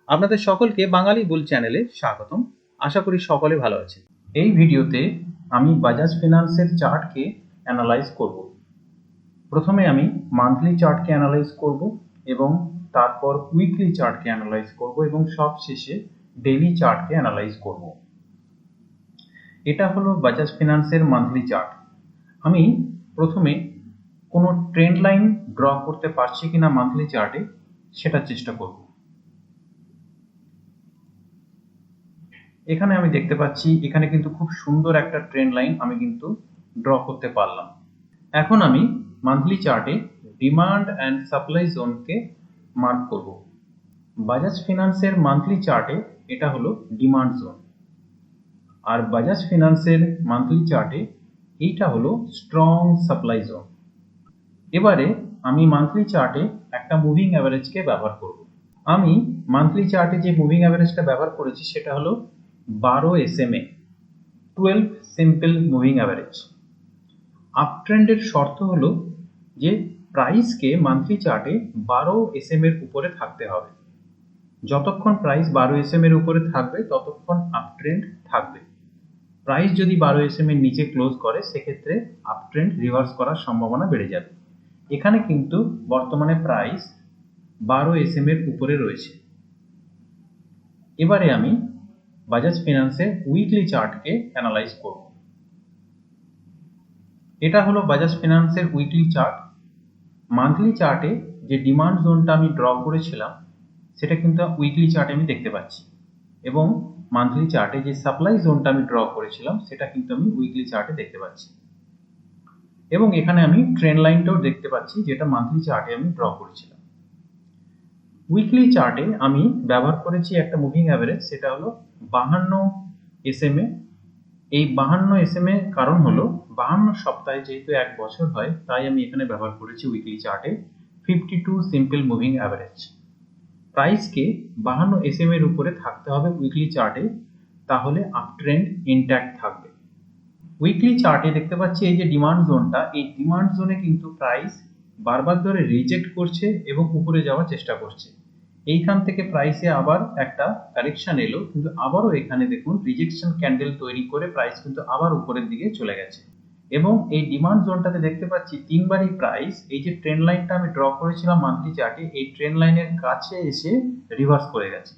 আপনাদের সকলকে বাঙালি বুল চ্যানেলে স্বাগতম। আশা করি সকলে ভালো আছে। এই ভিডিওতে আমি বাজাজ ফিনান্সের চার্টকে অ্যানালাইজ করব। প্রথমে আমি মান্থলি চার্টকে অ্যানালাইজ করব এবং তারপর উইকলি চার্টকে অ্যানালাইজ করব এবং সবশেষে ডেইলি চার্টকে অ্যানালাইজ করব। এটা হলো বাজাজ ফিনান্সের মান্থলি চার্ট। আমি প্রথমে কোনো ট্রেন্ড লাইন ড্র করতে পারছি কিনা মান্থলি চার্টে সেটা চেষ্টা করব। এখানে আমি দেখতে পাচ্ছি এখানে কিন্তু খুব সুন্দর একটা ট্রেন্ড লাইন আমি কিন্তু ড্র করতে পারলাম। এখন আমি মান্থলি চার্টে ডিমান্ড অ্যান্ড সাপ্লাই জোনকে মার্ক করব। বাজাজ ফিনান্সের মান্থলি চার্টে এটা হলো ডিমান্ড জোন, আর বাজাজ ফিনান্সের মান্থলি চার্টে এইটা হলো স্ট্রং সাপ্লাই জোন। এবারে আমি মান্থলি চার্টে একটা মুভিং অ্যাভারেজকে ব্যবহার করব। আমি মান্থলি চার্টে যে মুভিং অ্যাভারেজটা ব্যবহার করেছি সেটা হলো 12 SMA, 12 simple moving average. Up ট্রেন্ডের শর্ত হলো যে প্রাইসকে মান্থলি চার্টে 12 SMA এর উপরে থাকতে হবে। যতক্ষণ প্রাইস 12 SMA এর উপরে থাকবে ততক্ষণ আপ ট্রেন্ড থাকবে। প্রাইস যদি 12 SMA এর নিচে ক্লোজ করে সেক্ষেত্রে আপ ট্রেন্ড রিভার্স করার সম্ভাবনা বেড়ে যাবে। এখানে কিন্তু বর্তমানে প্রাইস 12 SMA এর উপরে রয়েছে। এবারে আমি বাজাজ ফিনান্সের উইকলি চার্টকে অ্যানালাইজ করব। এটা হলো বাজাজ ফিনান্সের উইকলি চার্ট। মান্থলি চার্টে যে ডিমান্ড জোনটা আমি ড্র করেছিলাম সেটা কিন্তু উইকলি চার্টে আমি দেখতে পাচ্ছি, এবং মান্থলি চার্টে যে সাপ্লাই জোনটা আমি ড্র করেছিলাম সেটা কিন্তু আমি উইকলি চার্টে দেখতে পাচ্ছি, এবং এখানে আমি ট্রেন্ড লাইনটাও দেখতে পাচ্ছি যেটা মান্থলি চার্টে আমি ড্র করেছিলাম। উইকলি চার্টে আমি ব্যবহার করেছি একটা মুভিং অ্যাভারেজ, সেটা হলো 52 SMA। এই 52 SMA কারণ হলো 52 সপ্তাহে যেহেতু এক বছর হয় তাই আমি এখানে ব্যবহার করেছি উইকলি চার্টে 52 সিম্পল মুভিং অ্যাভারেজ। প্রাইসকে 52 SMA এর উপরে থাকতে হবে উইকলি চার্টে, তাহলে আপ ট্রেন্ড ইনট্যাক্ট থাকবে। উইকলি চার্টে দেখতে পাচ্ছি এই যে ডিমান্ড জোনটা, এই ডিমান্ড জোনে কিন্তু প্রাইস বারবার ধরে রিজেক্ট করছে এবং উপরে যাওয়ার চেষ্টা করছে। এইখান থেকে প্রাইসে আবার একটা কারেকশন এলো, কিন্তু আবারও এখানে দেখুন রিজেকশন ক্যান্ডেল তৈরি করে প্রাইস কিন্তু আবার উপরের দিকে চলে গেছে, এবং এই ডিমান্ড জোনটাতে দেখতে পাচ্ছি তিনবারই প্রাইস এই যে ট্রেন্ড লাইনটা আমি ড্র করেছিলাম মান্থলি চার্টে এই ট্রেন্ড লাইনের কাছে এসে রিভার্স করে গেছে।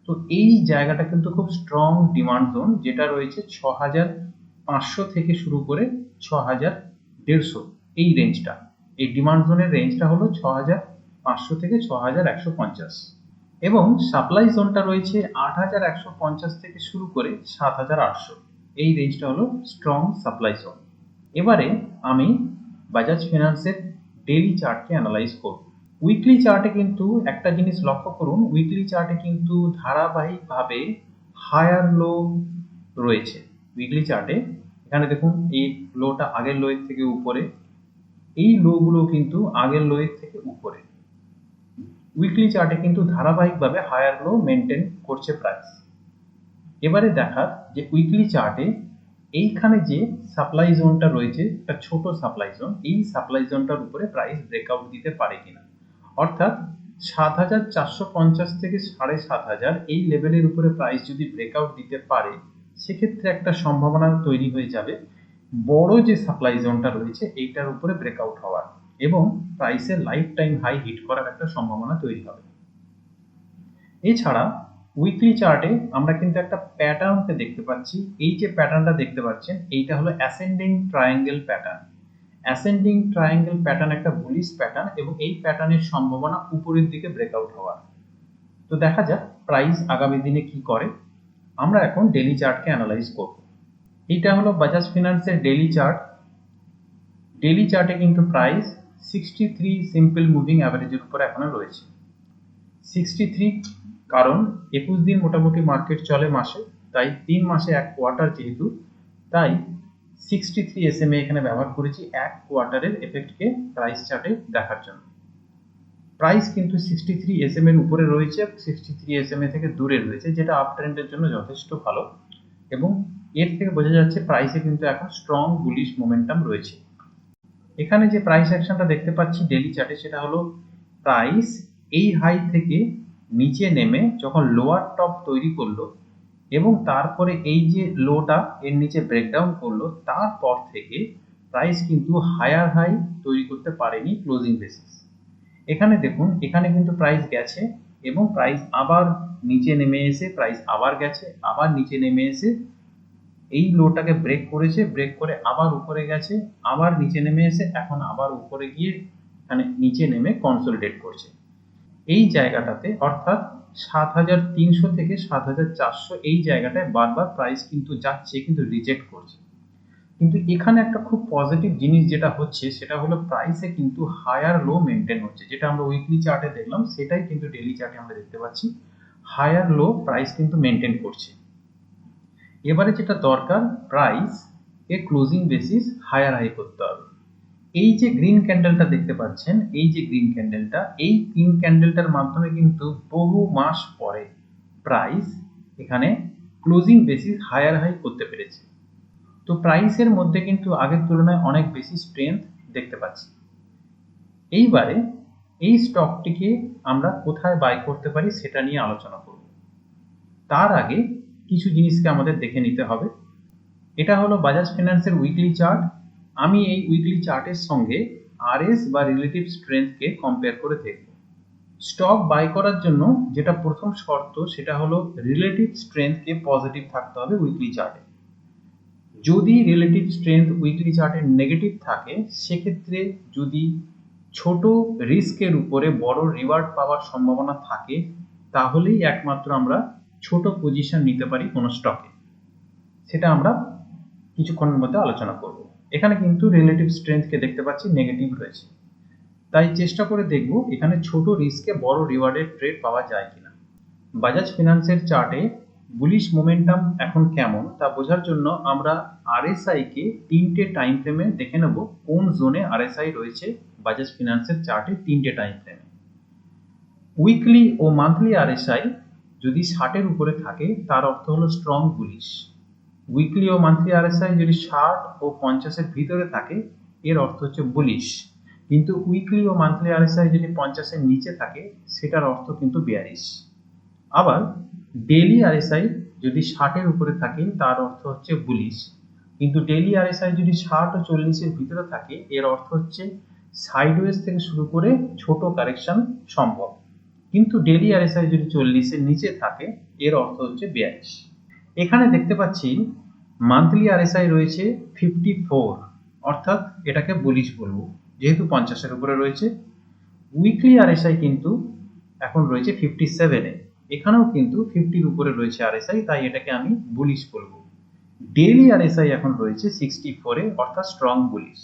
তো এই জায়গাটা কিন্তু খুব স্ট্রং ডিমান্ড জোন, যেটা রয়েছে 6500 থেকে শুরু করে 6150, এই রেঞ্জটা, এই ডিমান্ড জোনের রেঞ্জটা হলো 6500 থেকে 6150, এবং সাপ্লাই জোনটা রয়েছে 8150 থেকে শুরু করে 7800, এই রেঞ্জটা হলো স্ট্রং সাপ্লাই জোন। এবারে আমি বাজাজ ফিনান্সের ডেইলি চার্টকে অ্যানালাইজ করব। উইকলি চার্টে কিন্তু একটা জিনিস লক্ষ্য করুন, উইকলি চার্টে কিন্তু ধারাবাহিকভাবে হায়ার লো রয়েছে। উইকলি চার্টে এখানে দেখুন এই লোটা আগের লোয়ের থেকে উপরে, এই লোগুলো কিন্তু আগের লোয়ের থেকে উপরে। উইকলি চার্টে কিন্তু ধারাবাহিকভাবে হায়ার লো মেনটেন করছে প্রাইস। এবারে দেখার যে উইকলি চার্টে এইখানে যে সাপ্লাই জোনটা রয়েছে একটা ছোট সাপ্লাই জোন, এই সাপ্লাই জোনটার উপরে প্রাইস ব্রেকআউট দিতে পারে কিনা, অর্থাৎ 7450 থেকে 7500 এই লেভেলের উপরে প্রাইস যদি ব্রেকআউট দিতে পারে সেক্ষেত্রে একটা সম্ভাবনা তৈরি হয়ে যাবে বড় যে সাপ্লাই জোনটা রয়েছে এইটার উপরে ব্রেকআউট হওয়ার, এবং প্রাইসের লাইফ টাইম হাই হিট করার একটা সম্ভাবনা তৈরি হবে। এছাড়া উইকলি চার্টে আমরা কিন্তু একটা প্যাটার্নকে দেখতে পাচ্ছি। এই যে প্যাটার্নটা দেখতে পাচ্ছেন এইটা হলো ascending triangle pattern. Ascending triangle pattern একটা বুলিশ প্যাটার্ন, এবং এই প্যাটার্নের সম্ভাবনা উপরের দিকে ব্রেকআউট হওয়ার। তো দেখা যাক প্রাইস আগামী দিনে কি করে। আমরা এখন ডেইলি চার্টকে অ্যানালাইজ করব। এইটা হলো বাজাজ ফিনান্সের ডেইলি চার্ট। ডেইলি চার্টে কিন্তু প্রাইস 63 সিম্পল মুভিং অ্যাভারেজের উপর এখনো রয়েছে। 63 কারণ 21 দিন মোটামুটি মার্কেট চলে মাসে, তাই 3 মাসে এক কোয়ার্টার যেহেতু, তাই 63 SMA এখানে ব্যবহার করেছি এক কোয়ার্টারের এফেক্টকে প্রাইস চার্টে দেখার জন্য। প্রাইস কিন্তু 63 SMA এর উপরে রয়েছে, 63 SMA থেকে দূরে রয়েছে, যেটা আপ ট্রেন্ডের জন্য যথেষ্ট ভালো, এবং এর থেকে বোঝা যাচ্ছে প্রাইসে কিন্তু এখন স্ট্রং বুলিশ মোমেন্টাম রয়েছে। এখানে যে প্রাইস অ্যাকশনটা দেখতে পাচ্ছি ডেইলি চার্টে সেটা হলো প্রাইস এই হাই থেকে নিচে নেমে যখন লোয়ার টপ তৈরি করলো এবং তারপরে এই যে লোটা এর নিচে ব্রেকডাউন করলো, তারপর থেকে প্রাইস কিন্তু হায়ার হাই তৈরি করতে পারেনি ক্লোজিং বেসিস। এখানে দেখুন, এখানে কিন্তু প্রাইস গেছে এবং প্রাইস আবার নিচে নেমে এসে প্রাইস আবার গেছে, আবার নিচে নেমে এসে এই লোটাকে ব্রেক করেছে, ব্রেক করে আবার উপরে গেছে, আবার নিচে নেমে এসে এখন আবার উপরে গিয়ে এখানে নিচে নেমে কনসলিডেট করছে। এই জায়গাটাতে অর্থাৎ ৭৩০০ থেকে ৭৪০০ এই জায়গাটায় বারবার প্রাইস কিন্তু যাচ্ছে, কিন্তু রিজেক্ট করছে। কিন্তু এখানে একটা খুব পজিটিভ জিনিস যেটা হচ্ছে সেটা হলো প্রাইসে কিন্তু হায়ার লো মেনটেন হচ্ছে, যেটা আমরা উইকলি চার্টে দেখলাম সেটাই কিন্তু ডেইলি চার্টে আমরা দেখতে পাচ্ছি। হায়ার লো প্রাইস কিন্তু মেনটেন করছে। এবারে যেটা দরকার, প্রাইস এর ক্লোজিং বেসিস হায়ার হাই করতে হবে। এই যে গ্রিন ক্যান্ডেলটা দেখতে পাচ্ছেন, এই যে গ্রিন ক্যান্ডেলটা, এই গ্রিন ক্যান্ডেলটার মাধ্যমে কিন্তু বহু মাস পরে প্রাইস এখানে ক্লোজিং বেসিস হায়ার হাই করতে পেরেছে। তো প্রাইসের মধ্যে কিন্তু আগের তুলনায় অনেক বেশি স্ট্রেংথ দেখতে পাচ্ছি। এইবারে এই স্টকটিকে আমরা কোথায় বাই করতে পারি সেটা নিয়ে আলোচনা করব। তার আগে কিছু জিনিসকে আমাদের দেখে নিতে হবে। এটা হলো বাজাজ ফিন্যান্সের উইকলি চার্ট। আমি এই উইকলি চার্টের সঙ্গে আরএস বা রিলেটিভ স্ট্রেংথকে কম্পেয়ার করে দেখব। স্টক বাই করার জন্য যেটা প্রথম শর্ত সেটা হলো রিলেটিভ স্ট্রেংথকে পজিটিভ থাকতে হবে উইকলি চার্টে। যদি রিলেটিভ স্ট্রেংথ উইকলি চার্টের নেগেটিভ থাকে, সেক্ষেত্রে যদি ছোট রিস্কের উপরে বড় রিওয়ার্ড পাওয়ার সম্ভাবনা থাকে, তাহলেই একমাত্র আমরা ছোট পজিশন নিতে পারি কোনো স্টকে। সেটা আমরা কিছুক্ষণের মধ্যে আলোচনা করব। এখানে কিন্তু রিলেটিভ স্ট্রেংথকে দেখতে পাচ্ছি নেগেটিভ রয়েছে, তাই চেষ্টা করে দেখব এখানে ছোট রিস্কে বড় রিওয়ার্ডের ট্রেড পাওয়া যায় কিনা। বাজাজ ফিন্যান্সের চার্টে বুলিশ মোমেন্টাম এখন কেমন তা বোঝার জন্য আমরা আরএসআই কে 3টে টাইম ফ্রেমে দেখে নেব কোন জোনে আরএসআই রয়েছে বাজাজ ফিন্যান্সের চার্টে 3টে টাইম ফ্রেমে। উইকলি ও মান্থলি আরএসআই যদি 60-এর উপরে থাকে তার অর্থ হলো স্ট্রং বুলিশ। উইকলি ও মান্থলি আরএসআই যদি 60 ও 50-এর ভিতরে থাকে এর অর্থ হচ্ছে বুলিশ। কিন্তু উইকলি ও মান্থলি আরএসআই যদি 50-এর নিচে থাকে সেটার অর্থ কিন্তু বেয়ারিশ। আবার ডেইলি আরএসআই যদি 60-এর উপরে থাকে তার অর্থ হচ্ছে বুলিশ। কিন্তু ডেইলি আরএসআই যদি 60 ও 40-এর ভিতরে থাকে এর অর্থ হচ্ছে সাইডওয়েজ থেকে শুরু করে ছোট কারেকশন সম্ভব। কিন্তু ডেইলি আরএসআই যদি 40-এর নিচে থাকে এর অর্থ হচ্ছে বেয়ারিশ। এখানে দেখতে পাচ্ছি মান্থলি আরএসআই রয়েছে 54, অর্থাৎ এটাকে বুলিশ বলবো যেহেতু 50-এর উপরে রয়েছে। উইকলি আরএসআই কিন্তু এখন রয়েছে 57-এ, এখানেও কিন্তু 50-র উপরে রয়েছে আরএসআই, তাই এটাকে আমি বুলিশ বলবো। ডেইলি আরএসআই এখন রয়েছে 64-এ, অর্থাৎ স্ট্রং বুলিশ।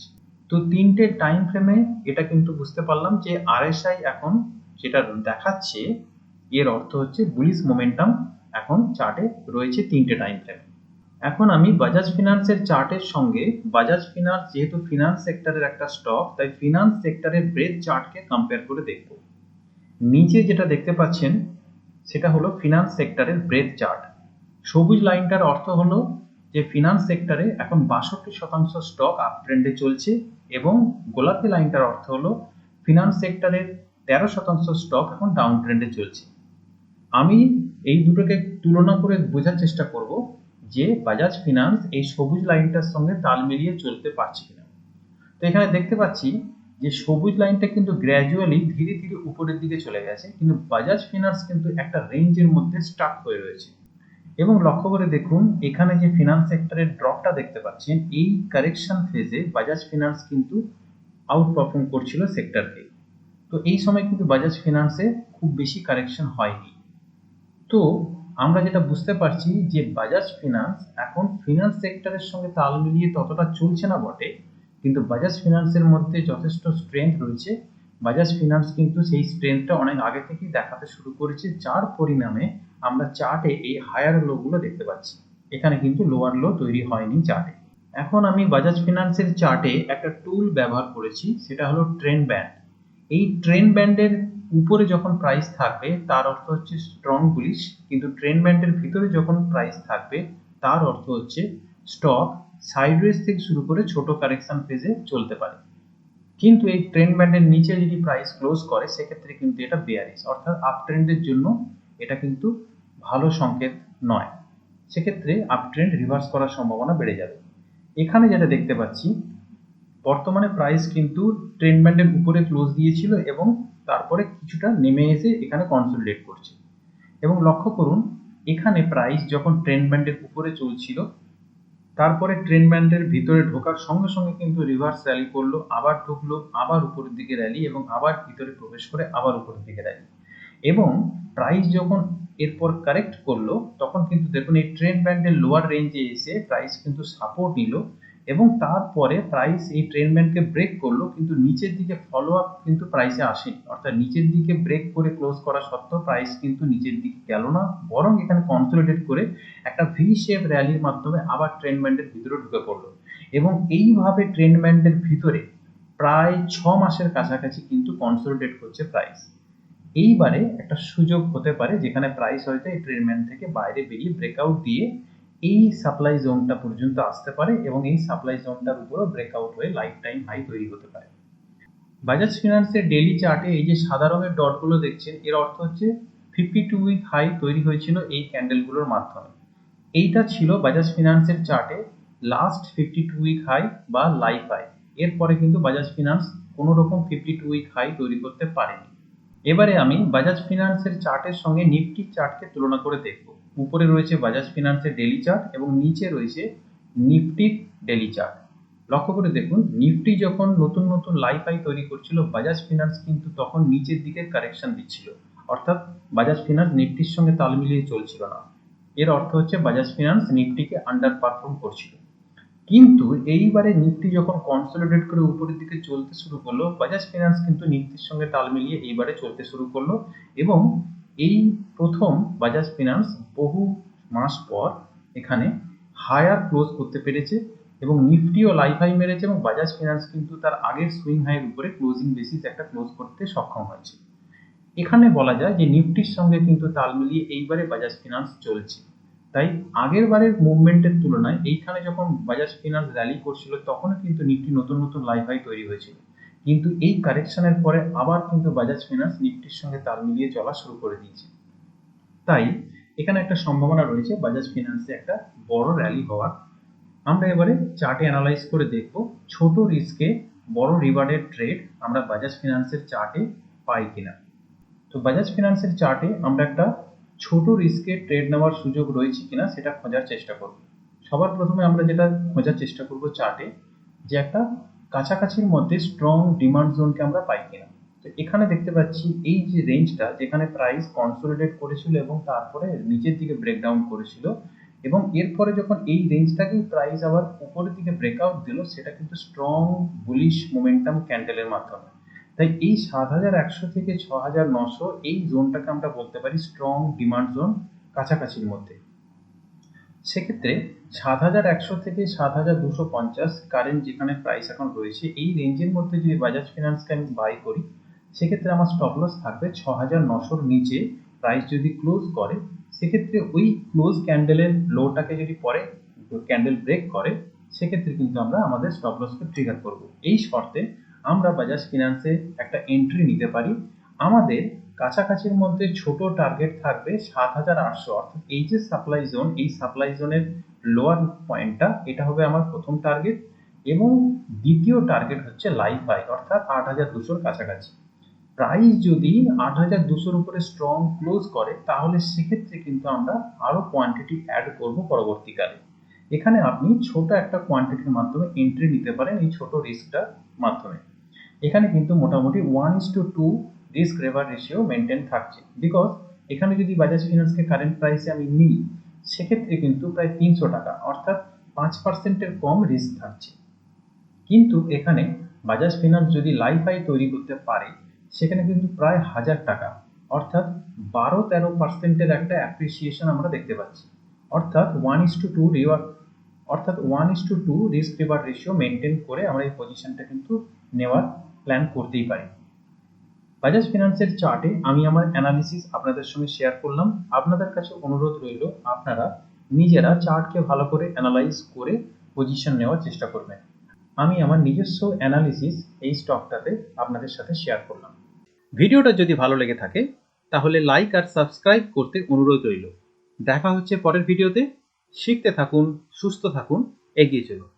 তো 3টে টাইম ফ্রেমে এটা কিন্তু বুঝতে পারলাম যে আরএসআই এখন যেটা দেখাচ্ছে এর অর্থ হচ্ছে বুলিশ মোমেন্টাম এখন চার্টে রয়েছে 3টে টাইম ফ্রেমে। এখন আমি বাজাজ ফিন্যান্সের চার্টের সঙ্গে বাজাজ ফিন্যান্স যেহেতু ফিনান্স সেক্টরের একটা স্টক, তাই ফিনান্স সেক্টরের ব্রেথ চার্টকে কম্পেয়ার করে দেখব। নিচে যেটা দেখতে পাচ্ছেন সেটা হলো ফিনান্স সেক্টরের ব্রেথ চার্ট। সবুজ লাইনটার অর্থ হলো যে ফিনান্স সেক্টরে এখন 62% স্টক আপ ট্রেন্ডে চলছে এবং গোলাপি লাইনটার অর্থ হলো ফিনান্স সেক্টরের 13% স্টক এখন ডাউন ট্রেন্ডে চলছে। আমি এই দুটোকে তুলনা করে বোঝার চেষ্টা করব যে বাজাজ ফিন্যান্স এই সবুজ লাইনটার সঙ্গে তাল মিলিয়ে চলতে পারছে কিনা। তো এখানে দেখতে পাচ্ছি যে সবুজ লাইনটা কিন্তু গ্র্যাজুয়ালি ধীরে ধীরে উপরের দিকে চলে গেছে, কিন্তু বাজাজ ফিন্যান্স কিন্তু একটা রেঞ্জের মধ্যে স্টাক হয়ে রয়েছে। এবং লক্ষ্য করে দেখুন এখানে যে ফিনান্স সেক্টরের ড্রপটা দেখতে পাচ্ছেন, এই কারেকশন ফেজে বাজাজ ফিন্যান্স কিন্তু আউট পারফর্ম করছিল সেক্টরকে। তো এই সময় কিন্তু বাজাজ ফিন্যান্সে খুব বেশি কারেকশন হয়নি। তো আমরা যেটা বুঝতে পারছি যে বাজাজ ফিন্যান্স এখন ফিনান্স সেক্টরের সঙ্গে তাল মিলিয়ে ততটা চলছে না বটে, কিন্তু বাজাজ ফিন্যান্সের মধ্যে যথেষ্ট স্ট্রেংথ রয়েছে। বাজাজ ফিন্যান্স কিন্তু সেই স্ট্রেংথটা অনেক আগে থেকেই দেখাতে শুরু করেছে, যার পরিণামে আমরা চার্টে এই হায়ার লো গুলো দেখতে পাচ্ছি। এখানে কিন্তু লোয়ার লো তৈরি হয়নি চার্টে। এখন আমি বাজাজ ফিন্যান্সের চার্টে একটা টুল ব্যবহার করেছি, সেটা হলো ট্রেন্ড ব্যান্ড। এই ট্রেন্ড ব্যান্ডের উপরে যখন প্রাইস থাকবে তার অর্থ হচ্ছে স্ট্রং বুলিশ, কিন্তু ট্রেন্ড ব্যান্ডের ভিতরে যখন প্রাইস থাকবে তার অর্থ হচ্ছে স্টক সাইডওয়েজ থেকে শুরু করে ছোট কারেকশন ফেজে চলতে পারে। কিন্তু এই ট্রেন্ড ব্যান্ডের নিচে যদি প্রাইস ক্লোজ করে সেক্ষেত্রে কিন্তু এটা বেয়ারিশ, অর্থাৎ আপ ট্রেন্ডের জন্য এটা কিন্তু ভালো সংকেত নয়। সেক্ষেত্রে আপ ট্রেন্ড রিভার্স করার সম্ভাবনা বেড়ে যাবে। এখানে যেটা দেখতে পাচ্ছি, বর্তমানে প্রাইস কিন্তু ট্রেন্ড ব্যান্ডের উপরে ক্লোজ দিয়েছিল এবং তারপরে কিছুটা নেমে এসে এখানে কনসলিডেট করছে। এবং লক্ষ্য করুন, এখানে প্রাইস যখন ট্রেন্ড ব্যান্ডের উপরে চলছিল, তারপরে ট্রেন্ড ব্যান্ডের ভিতরে ঢোকার সঙ্গে সঙ্গে কিন্তু রিভার্স র্যালি করলো, আবার ঢুকলো, আবার উপরের দিকে র্যালি, এবং আবার ভিতরে প্রবেশ করে আবার উপরের দিকে র্যালি। এবং প্রাইস যখন এরপর কারেক্ট করলো, তখন কিন্তু দেখুন এই ট্রেন্ড ব্যান্ডের লোয়ার রেঞ্জে এসে প্রাইস কিন্তু সাপোর্ট নিল, এবং তারপরে প্রাইস এই ট্রেন্ড ব্যান্ডকে ব্রেক করলো, কিন্তু নিচের দিকে ফলো আপ কিন্তু প্রাইসে আসেনি। অর্থাৎ নিচের দিকে ব্রেক করে ক্লোজ করা সত্ত্বেও প্রাইস কিন্তু নিচের দিকে গেল না, বরং এখানে কনসলিডেট করে একটা ভি শেপ র্যালির মাধ্যমে আবার ট্রেন্ড ব্যান্ডের ভিতরে ঢুকে পড়লো। এবং এইভাবে ট্রেন্ড ব্যান্ডের ভিতরে প্রায় 6 মাসের কাছাকাছি কিন্তু কনসলিডেট করছে প্রাইস। এইবারে একটা সুযোগ হতে পারে যেখানে প্রাইস হয়তো এই ট্রেন্ড ব্যান্ড থেকে বাইরে বেরিয়ে ব্রেকআউট দিয়ে এই সাপ্লাই জোনটা পর্যন্ত আসতে পারে, এবং এই সাপ্লাই জোনটার উপরও ব্রেকআউট হয়ে লাইফ টাইম হাই তৈরি হতে পারে। বাজাজ ফিনান্সের ডেইলি চার্টে এই যে সাদা রঙের ডটগুলো দেখছেন, এর অর্থ হচ্ছে 52 উইক হাই তৈরি হয়েছিল এই ক্যান্ডেলগুলোর মাধ্যমে। এইটা ছিল বাজাজ ফিনান্সের চার্টে লাস্ট 52 উইক হাই বা লাইফ হাই। এরপরে কিন্তু বাজাজ ফিনান্স কোনো রকম 52 উইক হাই তৈরি করতে পারেনি। এবারে আমি বাজাজ ফিনান্সের চার্টের সঙ্গে নিফটি চার্টকে তুলনা করে দেখব। উপরে রয়েছে বাজাজ ফিনান্সের ডেইলি চার্ট এবং নিচে রয়েছে নিফটির ডেইলি চার্ট। লক্ষ্য করে দেখুন, নিফটি যখন নতুন নতুন লাইফ হাই তৈরি করছিল, বাজাজ ফিনান্স কিন্তু তখন নিচের দিকে কারেকশন দিচ্ছিল, অর্থাৎ বাজাজ ফিনান্স নিফটির সঙ্গে তাল মিলিয়ে চলছিল না। এর অর্থ হচ্ছে বাজাজ ফিনান্স নিফটিকে আন্ডার পারফর্ম করছিল। কিন্তু এইবারে নিফটি যখন কনসলিডেট করে উপরের দিকে চলতে শুরু করলো, বাজাজ ফিনান্স কিন্তু নিফটির সঙ্গে তাল মিলিয়ে এইবারে চলতে শুরু করলো, এবং এই প্রথম বাজাজ ফিনান্স বহু মাস পর এখানে হায়ার ক্লোজ করতে পেরেছে, এবং নিফটিও লাইফ হাই মেরেছে, এবং বাজাজ ফিনান্স কিন্তু তার আগের সুইং হাইয়ের উপরে ক্লোজিং বেসিস একটা ক্লোজ করতে সক্ষম হয়েছে। এখানে বলা যায় যে নিফটির সঙ্গে কিন্তু তাল মিলিয়ে এইবারে বাজাজ ফিনান্স চলছে। তাই আগের বারের মুভমেন্টের তুলনায় এইখানে যখন বাজাজ ফিনান্স র্যালি করছিল, তখন কিন্তু নিফটি নতুন নতুন লাইফ হাই তৈরি হয়েছিল, কিন্তু এই কারেকশনের পরে আবার কিন্তু বাজাজ ফিনান্স নিফটির সঙ্গে তাল মিলিয়ে চলা শুরু করে দিয়েছে। তাই এখানে একটা সম্ভাবনা রয়েছে বাজাজ ফিনান্সে একটা বড় র্যালি হওয়ার। আমরা এবারে চার্টে অ্যানালাইজ করে দেখব ছোট রিস্কে বড় রিওয়ার্ডের ট্রেড আমরা বাজাজ ফিনান্সের চার্টে পাই কিনা। তো বাজাজ ফিনান্সের চার্টে আমরা একটা ছোট রিস্কে ট্রেড নেওয়ার সুযোগ রয়েছে কিনা সেটা খোঁজার চেষ্টা করব। সবার প্রথমে আমরা যেটা খোঁজার চেষ্টা করব চার্টে, যে একটা কাছাকাছির মধ্যে স্ট্রং ডিমান্ড জোনকে আমরা পাই কিনা। তো এখানে দেখতে পাচ্ছি এই যে রেঞ্জটা, যেখানে প্রাইস কনসলিডেট করেছিল এবং তারপরে নিচের দিকে ব্রেকডাউন করেছিল, এবং এরপরে যখন এই রেঞ্জটাকে প্রাইস আবার উপরের দিকে ব্রেকআউট দিল, সেটা কিন্তু স্ট্রং বুলিশ মোমেন্টাম ক্যান্ডেলের মাধ্যমে। তাই এই ৭১০০ থেকে ৬৯০০ এই জোনটাকে আমরা বলতে পারি স্ট্রং ডিমান্ড জোন কাছাকাছির মধ্যে। সেক্ষেত্রে ৭১০০ থেকে ৭২৫০ কারেন্ট যেখানে প্রাইস এখন রয়েছে, এই রেঞ্জের মধ্যে যদি বাজাজ ফিনান্সকে আমি বাই করি, সেক্ষেত্রে আমার স্টপ লস থাকবে ৬৯০০-র নিচে প্রাইস যদি ক্লোজ করে। সেক্ষেত্রে ওই ক্লোজ ক্যান্ডেলের লোটাকে যদি পরে ক্যান্ডেল ব্রেক করে, সেক্ষেত্রে কিন্তু আমরা আমাদের স্টপ লসকে ট্রিগার করব। এই শর্তে আমরা বাজাজ ফিনান্সে একটা এন্ট্রি নিতে পারি। আমাদের কাছাকাছির মধ্যে ছোট টার্গেট থাকবে ৭৮০০, অর্থাৎ এই যে সাপ্লাই জোন, এই সাপ্লাই জোনের লোয়ার পয়েন্টটা, এটা হবে আমার প্রথম টার্গেট, এবং দ্বিতীয় টার্গেট হচ্ছে লাইফ হাই, অর্থাৎ ৮২০০-র কাছাকাছি। প্রাইস যদি ৮২০০-র উপরে স্ট্রং ক্লোজ করে, তাহলে সেক্ষেত্রে কিন্তু আমরা আরো কোয়ান্টিটি অ্যাড করব পরবর্তীকালে। এখানে আপনি ছোট একটা কোয়ান্টিটির মাধ্যমে এন্ট্রি নিতে পারেন এই ছোট রিস্কটার মাধ্যমে। এখানে কিন্তু মোটামুটি 1:2 রিস্ক রেভার রেশিও মেনটেন থাকছে, বিকজ এখানে যদি বাজাজ ফিনান্সকে কারেন্ট প্রাইসে আমি নিই, সেক্ষেত্রে কিন্তু প্রায় ৩০০ টাকা, অর্থাৎ ৫%-এর কম রিস্ক থাকছে। কিন্তু এখানে বাজাজ ফিনান্স যদি লাইফ হাই তৈরি করতে পারে, সেখানে কিন্তু প্রায় ১০০০ টাকা, অর্থাৎ ১২-১৩%-এর একটা অ্যাপ্রিসিয়েশন আমরা দেখতে পাচ্ছি। অর্থাৎ 1:2 রিওয়ার্ড, অর্থাৎ 1:2 রিস্ক রিওয়ার্ড রেশিও মেনটেন করে আমরা এই পজিশনটা কিন্তু নেওয়ার প্ল্যান করতেই পারি। বাজাজ ফিনান্সের চার্টে আমি আমার অ্যানালিসিস আপনাদের সঙ্গে শেয়ার করলাম। আপনাদের কাছে অনুরোধ রইল, আপনারা নিজেরা চার্টকে ভালো করে অ্যানালাইজ করে পজিশন নেওয়ার চেষ্টা করবেন। আমি আমার নিজস্ব অ্যানালিসিস এই স্টকটাতে আপনাদের সাথে শেয়ার করলাম। ভিডিওটা যদি ভালো লেগে থাকে তাহলে লাইক আর সাবস্ক্রাইব করতে অনুরোধ রইল। দেখা হচ্ছে পরের ভিডিওতে। শিখতে থাকুন, সুস্থ থাকুন, এগিয়ে চলুন।